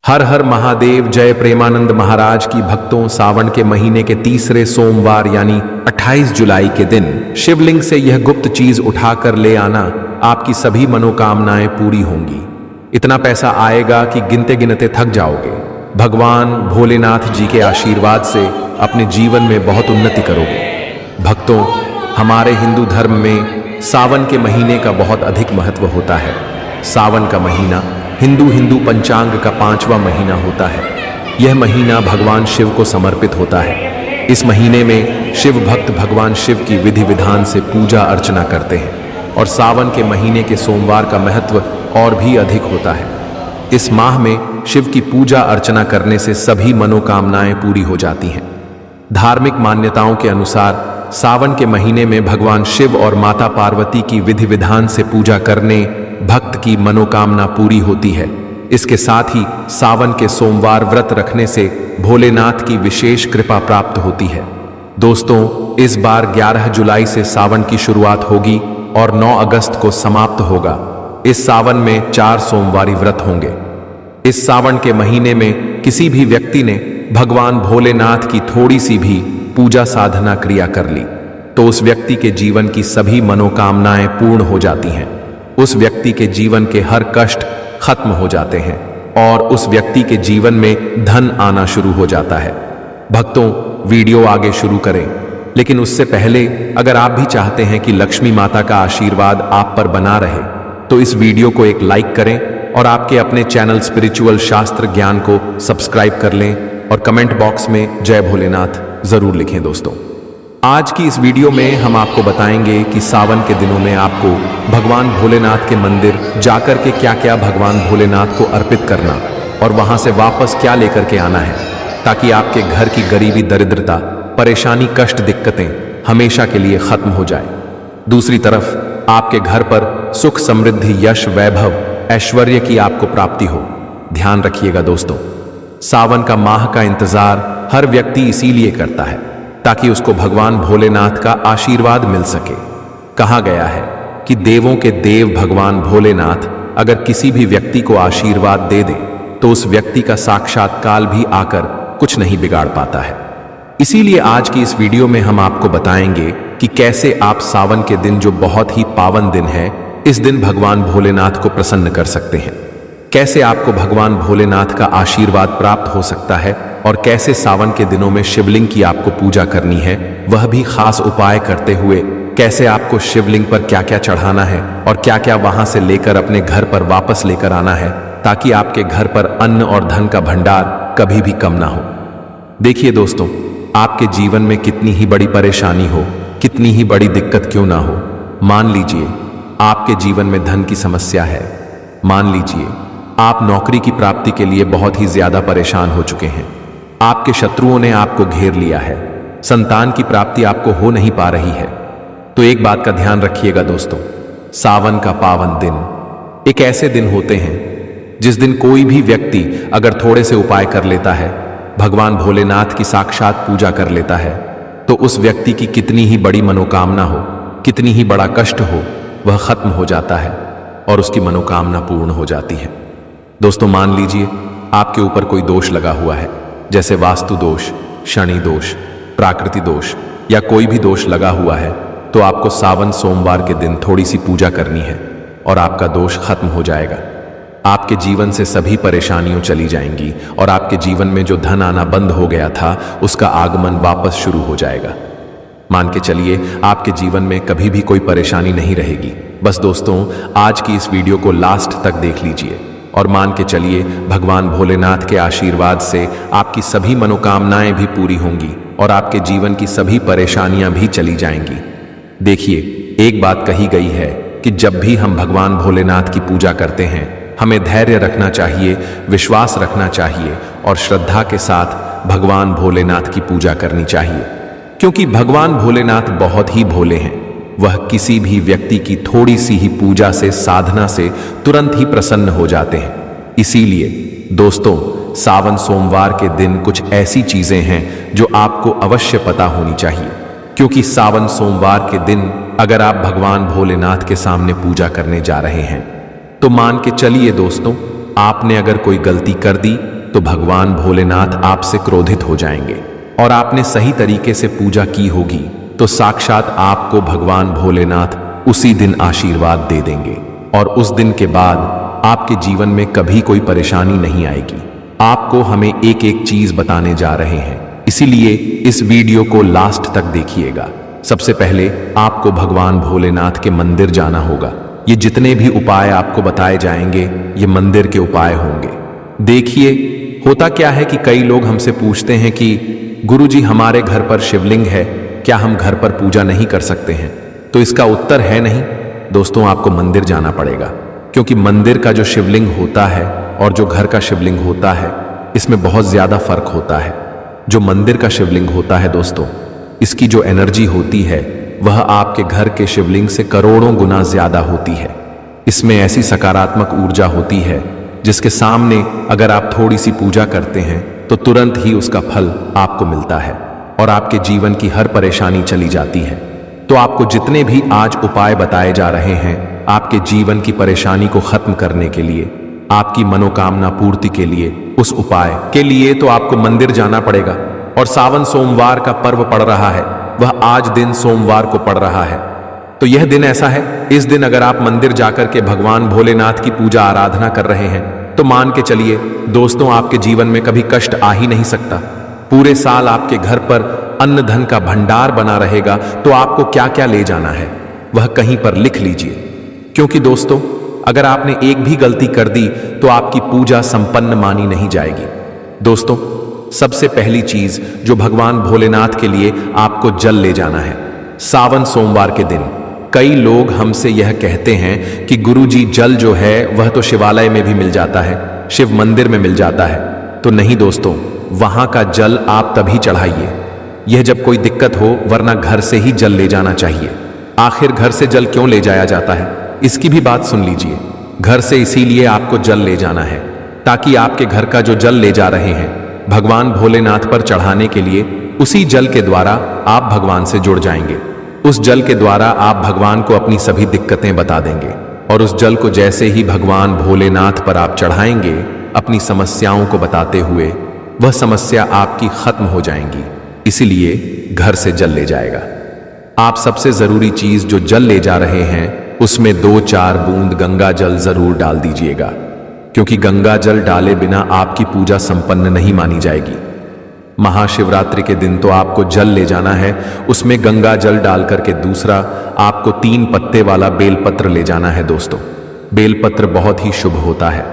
हर हर महादेव। जय प्रेमानंद महाराज की भक्तों, सावन के महीने के तीसरे सोमवार यानी 28 जुलाई के दिन शिवलिंग से यह गुप्त चीज उठाकर ले आना, आपकी सभी मनोकामनाएं पूरी होंगी। इतना पैसा आएगा कि गिनते गिनते थक जाओगे। भगवान भोलेनाथ जी के आशीर्वाद से अपने जीवन में बहुत उन्नति करोगे। भक्तों, हमारे हिंदू धर्म में सावन के महीने का बहुत अधिक महत्व होता है। सावन का महीना हिंदू पंचांग का 5वां महीना होता है। यह महीना भगवान शिव को समर्पित होता है। इस महीने में शिव भक्त भगवान शिव की विधि विधान से पूजा अर्चना करते हैं और सावन के महीने के सोमवार का महत्व और भी अधिक होता है। इस माह में शिव की पूजा अर्चना करने से सभी मनोकामनाएं पूरी हो जाती हैं। धार्मिक मान्यताओं के अनुसार सावन के महीने में भगवान शिव और माता पार्वती की विधि विधान से पूजा करने भक्त की मनोकामना पूरी होती है। इसके साथ ही सावन के सोमवार व्रत रखने से भोलेनाथ की विशेष कृपा प्राप्त होती है। दोस्तों, इस बार 11 जुलाई से सावन की शुरुआत होगी और 9 अगस्त को समाप्त होगा। इस सावन में 4 सोमवारी व्रत होंगे। इस सावन के महीने में किसी भी व्यक्ति ने भगवान भोलेनाथ की थोड़ी सी भी पूजा साधना क्रिया कर ली तो उस व्यक्ति के जीवन की सभी मनोकामनाएं पूर्ण हो जाती हैं। उस व्यक्ति के जीवन के हर कष्ट खत्म हो जाते हैं और उस व्यक्ति के जीवन में धन आना शुरू हो जाता है। भक्तों, वीडियो आगे शुरू करें, लेकिन उससे पहले अगर आप भी चाहते हैं कि लक्ष्मी माता का आशीर्वाद आप पर बना रहे तो इस वीडियो को एक लाइक करें और आपके अपने चैनल स्पिरिचुअल शास्त्र ज्ञान को सब्सक्राइब कर लें और कमेंट बॉक्स में जय भोलेनाथ जरूर लिखें। दोस्तों, आज की इस वीडियो में हम आपको बताएंगे कि सावन के दिनों में आपको भगवान भोलेनाथ के मंदिर जाकर के क्या क्या भगवान भोलेनाथ को अर्पित करना और वहां से वापस क्या लेकर के आना है, ताकि आपके घर की गरीबी, दरिद्रता, परेशानी, कष्ट, दिक्कतें हमेशा के लिए खत्म हो जाए। दूसरी तरफ आपके घर पर सुख, समृद्धि, यश, वैभव, ऐश्वर्य की आपको प्राप्ति हो। ध्यान रखिएगा दोस्तों, सावन का माह का इंतजार हर व्यक्ति इसीलिए करता है ताकि उसको भगवान भोलेनाथ का आशीर्वाद मिल सके। कहा गया है कि देवों के देव भगवान भोलेनाथ अगर किसी भी व्यक्ति को आशीर्वाद दे दे तो उस व्यक्ति का साक्षात काल भी आकर कुछ नहीं बिगाड़ पाता है। इसीलिए आज की इस वीडियो में हम आपको बताएंगे कि कैसे आप सावन के दिन, जो बहुत ही पावन दिन है, इस दिन भगवान भोलेनाथ को प्रसन्न कर सकते हैं। कैसे आपको भगवान भोलेनाथ का आशीर्वाद प्राप्त हो सकता है और कैसे सावन के दिनों में शिवलिंग की आपको पूजा करनी है, वह भी खास उपाय करते हुए। कैसे आपको शिवलिंग पर क्या क्या चढ़ाना है और क्या क्या वहां से लेकर अपने घर पर वापस लेकर आना है, ताकि आपके घर पर अन्न और धन का भंडार कभी भी कम ना हो। देखिए दोस्तों, आपके जीवन में कितनी ही बड़ी परेशानी हो, कितनी ही बड़ी दिक्कत क्यों ना हो, मान लीजिए आपके जीवन में धन की समस्या है, मान लीजिए आप नौकरी की प्राप्ति के लिए बहुत ही ज्यादा परेशान हो चुके हैं, आपके शत्रुओं ने आपको घेर लिया है, संतान की प्राप्ति आपको हो नहीं पा रही है, तो एक बात का ध्यान रखिएगा दोस्तों, सावन का पावन दिन एक ऐसे दिन होते हैं जिस दिन कोई भी व्यक्ति अगर थोड़े से उपाय कर लेता है, भगवान भोलेनाथ की साक्षात पूजा कर लेता है, तो उस व्यक्ति की कितनी ही बड़ी मनोकामना हो, कितनी ही बड़ा कष्ट हो, वह खत्म हो जाता है और उसकी मनोकामना पूर्ण हो जाती है। दोस्तों, मान लीजिए आपके ऊपर कोई दोष लगा हुआ है, जैसे वास्तु दोष, शनि दोष, प्राकृतिक दोष या कोई भी दोष लगा हुआ है, तो आपको सावन सोमवार के दिन थोड़ी सी पूजा करनी है और आपका दोष खत्म हो जाएगा। आपके जीवन से सभी परेशानियां चली जाएंगी और आपके जीवन में जो धन आना बंद हो गया था, उसका आगमन वापस शुरू हो जाएगा। मान के चलिए आपके जीवन में कभी भी कोई परेशानी नहीं रहेगी। बस दोस्तों, आज की इस वीडियो को लास्ट तक देख लीजिए और मान के चलिए भगवान भोलेनाथ के आशीर्वाद से आपकी सभी मनोकामनाएं भी पूरी होंगी और आपके जीवन की सभी परेशानियां भी चली जाएंगी। देखिए, एक बात कही गई है कि जब भी हम भगवान भोलेनाथ की पूजा करते हैं, हमें धैर्य रखना चाहिए, विश्वास रखना चाहिए और श्रद्धा के साथ भगवान भोलेनाथ की पूजा करनी चाहिए, क्योंकि भगवान भोलेनाथ बहुत ही भोले हैं। वह किसी भी व्यक्ति की थोड़ी सी ही पूजा से, साधना से तुरंत ही प्रसन्न हो जाते हैं। इसीलिए दोस्तों, सावन सोमवार के दिन कुछ ऐसी चीजें हैं जो आपको अवश्य पता होनी चाहिए, क्योंकि सावन सोमवार के दिन अगर आप भगवान भोलेनाथ के सामने पूजा करने जा रहे हैं तो मान के चलिए दोस्तों, आपने अगर कोई गलती कर दी तो भगवान भोलेनाथ आपसे क्रोधित हो जाएंगे। और आपने सही तरीके से पूजा की होगी तो साक्षात आपको भगवान भोलेनाथ उसी दिन आशीर्वाद दे देंगे और उस दिन के बाद आपके जीवन में कभी कोई परेशानी नहीं आएगी। आपको हमें एक एक चीज बताने जा रहे हैं, इसीलिए इस वीडियो को लास्ट तक देखिएगा। सबसे पहले आपको भगवान भोलेनाथ के मंदिर जाना होगा। ये जितने भी उपाय आपको बताए जाएंगे ये मंदिर के उपाय होंगे। देखिए, होता क्या है कि कई लोग हमसे पूछते हैं कि गुरुजी हमारे घर पर शिवलिंग है, क्या हम घर पर पूजा नहीं कर सकते हैं? तो इसका उत्तर है नहीं दोस्तों, आपको मंदिर जाना पड़ेगा, क्योंकि मंदिर का जो शिवलिंग होता है और जो घर का शिवलिंग होता है इसमें बहुत ज्यादा फर्क होता है। जो मंदिर का शिवलिंग होता है दोस्तों, इसकी जो एनर्जी होती है वह आपके घर के शिवलिंग से करोड़ों गुना ज्यादा होती है। इसमें ऐसी सकारात्मक ऊर्जा होती है जिसके सामने अगर आप थोड़ी सी पूजा करते हैं तो तुरंत ही उसका फल आपको मिलता है और आपके जीवन की हर परेशानी चली जाती है। तो आपको जितने भी आज उपाय बताए जा रहे हैं आपके जीवन की परेशानी को खत्म करने के लिए, आपकी मनोकामना पूर्ति के लिए, उस उपाय के लिए तो आपको मंदिर जाना पड़ेगा। और सावन सोमवार का पर्व पड़ रहा है, वह आज दिन सोमवार को पड़ रहा है। तो यह दिन ऐसा है, इस दिन अगर आप मंदिर जाकर के भगवान भोलेनाथ की पूजा आराधना कर रहे हैं तो मान के चलिए दोस्तों, आपके जीवन में कभी कष्ट आ ही नहीं सकता। पूरे साल आपके घर पर अन्न धन का भंडार बना रहेगा। तो आपको क्या क्या ले जाना है वह कहीं पर लिख लीजिए, क्योंकि दोस्तों अगर आपने एक भी गलती कर दी तो आपकी पूजा संपन्न मानी नहीं जाएगी। दोस्तों, सबसे पहली चीज जो भगवान भोलेनाथ के लिए आपको जल ले जाना है। सावन सोमवार के दिन कई लोग हमसे यह कहते हैं कि गुरुजी जल जो है वह तो शिवालय में भी मिल जाता है, शिव मंदिर में मिल जाता है। तो नहीं दोस्तों, वहां का जल आप तभी चढ़ाइए यह जब कोई दिक्कत हो, वरना घर से ही जल ले जाना चाहिए। आखिर घर से जल क्यों ले जाया जाता है, इसकी भी बात सुन लीजिए। घर से इसीलिए आपको जल ले जाना है ताकि आपके घर का जो जल ले जा रहे हैं भगवान भोलेनाथ पर चढ़ाने के लिए, उसी जल के द्वारा आप भगवान से जुड़ जाएंगे। उस जल के द्वारा आप भगवान को अपनी सभी दिक्कतें बता देंगे और उस जल को जैसे ही भगवान भोलेनाथ पर आप चढ़ाएंगे अपनी समस्याओं को बताते हुए, वह समस्या आपकी खत्म हो जाएंगी। इसीलिए घर से जल ले जाएगा। आप सबसे जरूरी चीज जो जल ले जा रहे हैं उसमें 2-4 बूंद गंगा जल जरूर डाल दीजिएगा, क्योंकि गंगा जल डाले बिना आपकी पूजा संपन्न नहीं मानी जाएगी। महाशिवरात्रि के दिन तो आपको जल ले जाना है, उसमें गंगा जल डाल करके दूसरा आपको 3 पत्ते वाला बेलपत्र ले जाना है। दोस्तों, बेलपत्र बहुत ही शुभ होता है।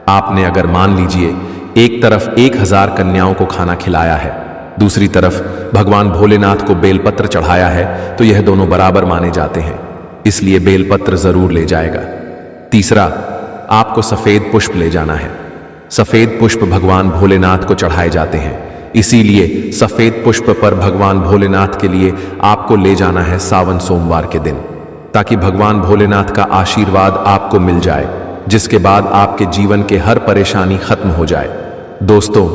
आपने अगर मान लीजिए एक तरफ 1000 कन्याओं को खाना खिलाया है, दूसरी तरफ भगवान भोलेनाथ को बेलपत्र चढ़ाया है, तो यह दोनों बराबर माने जाते हैं, इसलिए बेलपत्र जरूर ले जाएगा। तीसरा, आपको सफेद पुष्प ले जाना है। सफेद पुष्प भगवान भोलेनाथ को चढ़ाए जाते हैं, इसीलिए सफेद पुष्प पर भगवान भोलेनाथ के लिए आपको ले जाना है सावन सोमवार के दिन, ताकि भगवान भोलेनाथ का आशीर्वाद आपको मिल जाए, जिसके बाद आपके जीवन के हर परेशानी खत्म हो जाए। दोस्तों,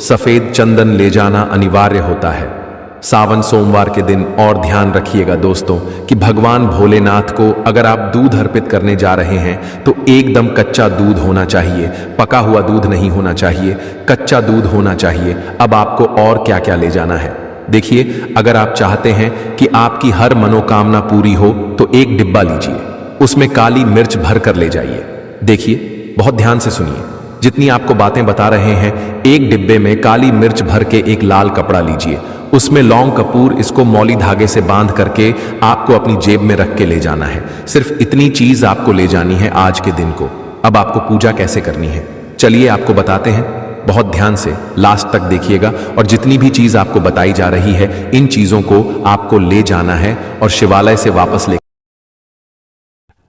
सफेद चंदन ले जाना अनिवार्य होता है सावन सोमवार के दिन। और ध्यान रखिएगा दोस्तों कि भगवान भोलेनाथ को अगर आप दूध अर्पित करने जा रहे हैं तो एकदम कच्चा दूध होना चाहिए, पका हुआ दूध नहीं होना चाहिए, कच्चा दूध होना चाहिए। अब आपको और क्या क्या ले जाना है देखिए, अगर आप चाहते हैं कि आपकी हर मनोकामना पूरी हो तो एक डिब्बा लीजिए, उसमें काली मिर्च भर कर ले जाइए। देखिए, बहुत ध्यान से सुनिए, जितनी आपको बातें बता रहे हैं, एक डिब्बे में काली मिर्च भर के एक लाल कपड़ा लीजिए, उसमें लौंग कपूर इसको मौली धागे से बांध करके आपको अपनी जेब में रख के ले जाना है। सिर्फ इतनी चीज आपको ले जानी है आज के दिन को। अब आपको पूजा कैसे करनी है चलिए आपको बताते हैं, बहुत ध्यान से लास्ट तक देखिएगा। और जितनी भी चीज आपको बताई जा रही है इन चीजों को आपको ले जाना है और शिवालय से वापस ले,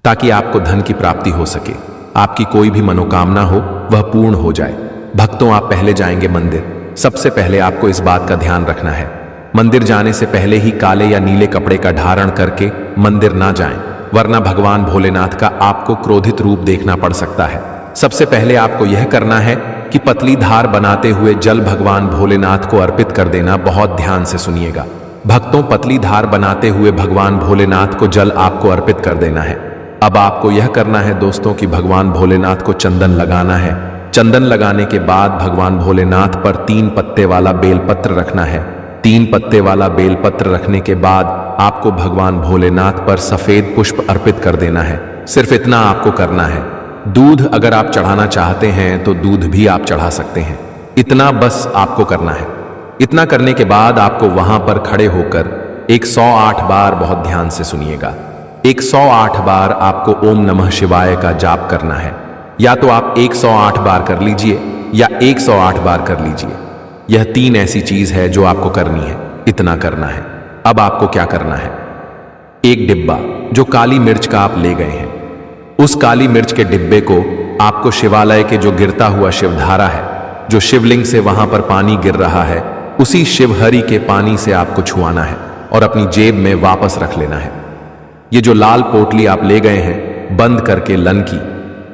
ताकि आपको धन की प्राप्ति हो सके, आपकी कोई भी मनोकामना हो वह पूर्ण हो जाए। भक्तों, आप पहले जाएंगे मंदिर। सबसे पहले आपको इस बात का ध्यान रखना है, मंदिर जाने से पहले ही काले या नीले कपड़े का धारण करके मंदिर ना जाएं, वरना भगवान भोलेनाथ का आपको क्रोधित रूप देखना पड़ सकता है। सबसे पहले आपको यह करना है कि पतली धार बनाते हुए जल भगवान भोलेनाथ को अर्पित कर देना। बहुत ध्यान से सुनिएगा भक्तों, पतली धार बनाते हुए भगवान भोलेनाथ को जल आपको अर्पित कर देना है। अब आपको यह करना है दोस्तों कि भगवान भोलेनाथ को चंदन लगाना है चंदन लगाने के बाद भगवान भोलेनाथ पर 3 पत्ते वाला बेलपत्र रखना है। 3 पत्ते वाला बेलपत्र रखने के बाद आपको भगवान भोलेनाथ पर सफेद पुष्प अर्पित कर देना है। सिर्फ इतना आपको करना है। दूध अगर आप चढ़ाना चाहते हैं तो दूध भी आप चढ़ा सकते हैं। इतना बस आपको करना है। इतना करने के बाद आपको वहां पर खड़े होकर 108 बार, बहुत ध्यान से सुनिएगा, 108 बार आपको ओम नमः शिवाय का जाप करना है। या तो आप 108 बार कर लीजिए या 108 बार कर लीजिए। यह 3 ऐसी चीज है जो आपको करनी है। इतना करना है। अब आपको क्या करना है, एक डिब्बा जो काली मिर्च का आप ले गए हैं, उस काली मिर्च के डिब्बे को आपको शिवालय के जो गिरता हुआ शिवधारा है, जो शिवलिंग से वहां पर पानी गिर रहा है, उसी शिवहरी के पानी से आपको छुआना है और अपनी जेब में वापस रख लेना है। ये जो लाल पोटली आप ले गए हैं बंद करके लन की,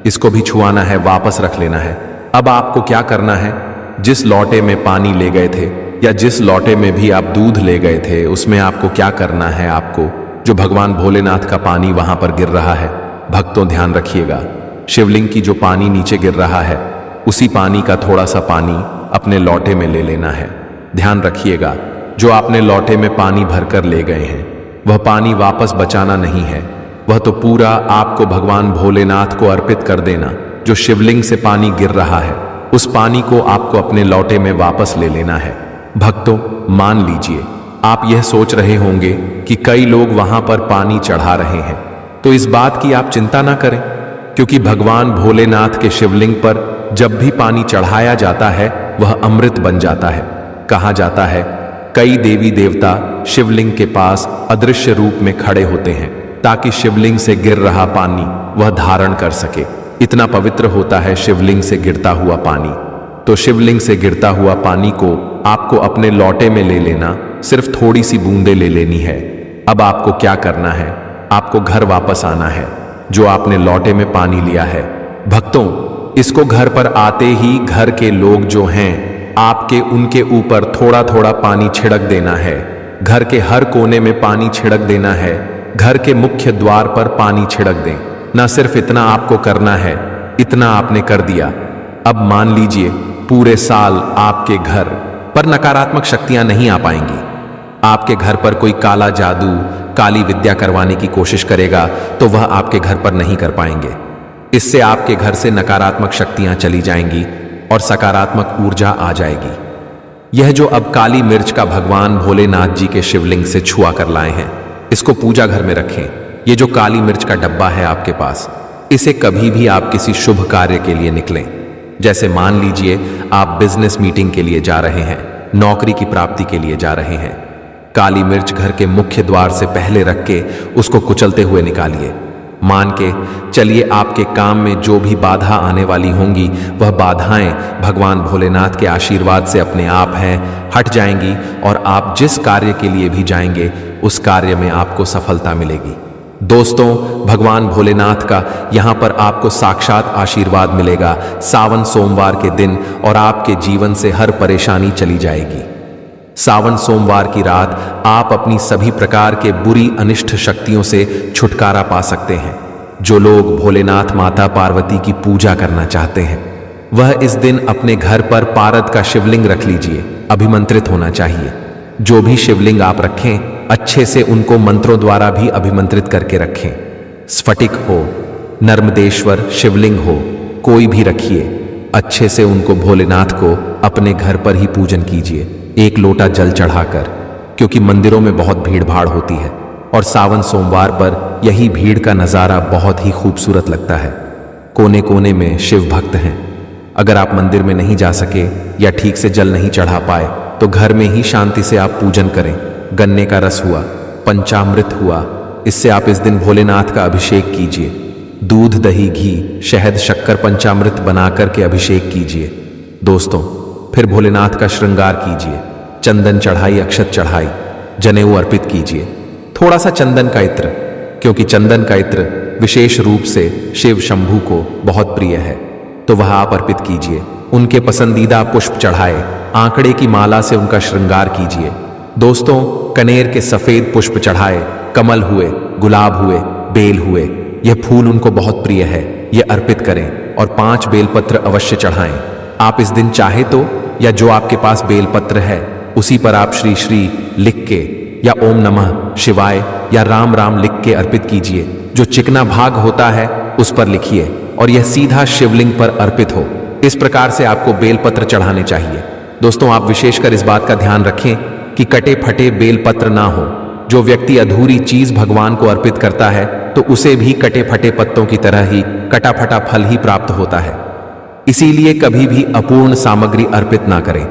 इसको भी छुआना है, वापस रख लेना है। अब आपको क्या करना है, जिस लोटे में पानी ले गए थे या जिस लोटे में भी आप दूध ले गए थे, उसमें आपको क्या करना है, आपको जो भगवान भोलेनाथ का पानी वहां पर गिर रहा है, भक्तों ध्यान रखिएगा, शिवलिंग की जो पानी नीचे गिर रहा है, उसी पानी का थोड़ा सा पानी अपने लोटे में ले लेना है। ध्यान रखिएगा, जो आपने लोटे में पानी भरकर ले गए हैं वह पानी वापस बचाना नहीं है, वह तो पूरा आपको भगवान भोलेनाथ को अर्पित कर देना। जो शिवलिंग से पानी गिर रहा है उस पानी को आपको अपने लोटे में वापस ले लेना है। भक्तों, मान लीजिए आप यह सोच रहे होंगे कि कई लोग वहां पर पानी चढ़ा रहे हैं, तो इस बात की आप चिंता ना करें, क्योंकि भगवान भोलेनाथ के शिवलिंग पर जब भी पानी चढ़ाया जाता है वह अमृत बन जाता है। कहा जाता है कई देवी देवता शिवलिंग के पास अदृश्य रूप में खड़े होते हैं ताकि शिवलिंग से गिर रहा पानी वह धारण कर सके। इतना पवित्र होता है शिवलिंग से गिरता हुआ पानी। तो शिवलिंग से गिरता हुआ पानी को आपको अपने लोटे में ले लेना, सिर्फ थोड़ी सी बूंदे ले लेनी है। अब आपको क्या करना है, आपको घर वापस आना है जो आपने लोटे में पानी लिया है। भक्तों, इसको घर पर आते ही घर के लोग जो हैं आपके, उनके ऊपर थोड़ा थोड़ा पानी छिड़क देना है। घर के हर कोने में पानी छिड़क देना है। घर के मुख्य द्वार पर पानी छिड़क दें। ना सिर्फ इतना आपको करना है, इतना आपने कर दिया। अब मान लीजिए पूरे साल आपके घर पर नकारात्मक शक्तियां नहीं आ पाएंगी। आपके घर पर कोई काला जादू, काली विद्या करवाने की कोशिश करेगा तो वह आपके घर पर नहीं कर पाएंगे। इससे आपके घर से नकारात्मक शक्तियां चली जाएंगी और सकारात्मक ऊर्जा आ जाएगी। यह जो अब काली मिर्च का भगवान भोलेनाथ जी के शिवलिंग से छुआ कर लाए हैं, इसको पूजा घर में रखें। ये जो काली मिर्च का डब्बा है आपके पास, इसे कभी भी आप किसी शुभ कार्य के लिए निकलें, जैसे मान लीजिए आप बिजनेस मीटिंग के लिए जा रहे हैं, नौकरी की प्राप्ति के लिए जा रहे हैं, काली मिर्च घर के मुख्य द्वार से पहले रख के उसको कुचलते हुए निकालिए। मान के चलिए आपके काम में जो भी बाधा आने वाली होंगी वह बाधाएं भगवान भोलेनाथ के आशीर्वाद से अपने आप हैं, हट जाएंगी और आप जिस कार्य के लिए भी जाएंगे उस कार्य में आपको सफलता मिलेगी। दोस्तों, भगवान भोलेनाथ का यहाँ पर आपको साक्षात आशीर्वाद मिलेगा सावन सोमवार के दिन और आपके जीवन से हर परेशानी चली जाएगी। सावन सोमवार की रात आप अपनी सभी प्रकार के बुरी अनिष्ट शक्तियों से छुटकारा पा सकते हैं। जो लोग भोलेनाथ माता पार्वती की पूजा करना चाहते हैं वह इस दिन अपने घर पर पारद का शिवलिंग रख लीजिए। अभिमंत्रित होना चाहिए। जो भी शिवलिंग आप रखें अच्छे से उनको मंत्रों द्वारा भी अभिमंत्रित करके रखें। स्फटिक हो, नर्मदेश्वर शिवलिंग हो, कोई भी रखिए, अच्छे से उनको भोलेनाथ को अपने घर पर ही पूजन कीजिए, एक लोटा जल चढ़ाकर, क्योंकि मंदिरों में बहुत भीड़ भाड़ होती है और सावन सोमवार पर यही भीड़ का नज़ारा बहुत ही खूबसूरत लगता है। कोने कोने में शिव भक्त हैं। अगर आप मंदिर में नहीं जा सके या ठीक से जल नहीं चढ़ा पाए तो घर में ही शांति से आप पूजन करें। गन्ने का रस हुआ, पंचामृत हुआ, इससे आप इस दिन भोलेनाथ का अभिषेक कीजिए। दूध, दही, घी, शहद, शक्कर, पंचामृत बना करके अभिषेक कीजिए। दोस्तों, फिर भोलेनाथ का श्रृंगार कीजिए। चंदन चढ़ाई, अक्षत चढ़ाई, जनेऊ अर्पित कीजिए। थोड़ा सा चंदन का इत्र, क्योंकि चंदन का इत्र विशेष रूप से शिव शंभू को बहुत प्रिय है, तो वह आप अर्पित कीजिए। उनके पसंदीदा पुष्प चढ़ाए, आंकड़े की माला से उनका श्रृंगार कीजिए। दोस्तों, कनेर के सफेद पुष्प चढ़ाए, कमल हुए, गुलाब हुए, बेल हुए, यह फूल उनको बहुत प्रिय है, यह अर्पित करें। और 5 बेलपत्र अवश्य चढ़ाएं। आप इस दिन चाहे तो या जो आपके पास बेलपत्र है उसी पर आप श्री श्री लिख के या ओम नमः शिवाय या राम राम लिख के अर्पित कीजिए। जो चिकना भाग होता है उस पर लिखिए और यह सीधा शिवलिंग पर अर्पित हो। इस प्रकार से आपको बेलपत्र चढ़ाने चाहिए। दोस्तों, आप विशेषकर इस बात का ध्यान रखें कि कटे फटे बेलपत्र ना हो। जो व्यक्ति अधूरी चीज भगवान को अर्पित करता है तो उसे भी कटे फटे पत्तों की तरह ही कटा फटा फल ही प्राप्त होता है। इसीलिए कभी भी अपूर्ण सामग्री अर्पित ना करें।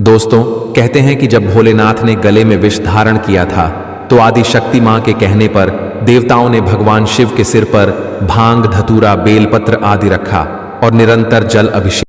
दोस्तों, कहते हैं कि जब भोलेनाथ ने गले में विष धारण किया था तो आदि शक्ति मां के कहने पर देवताओं ने भगवान शिव के सिर पर भांग, धतूरा, बेलपत्र आदि रखा और निरंतर जल अभिषेक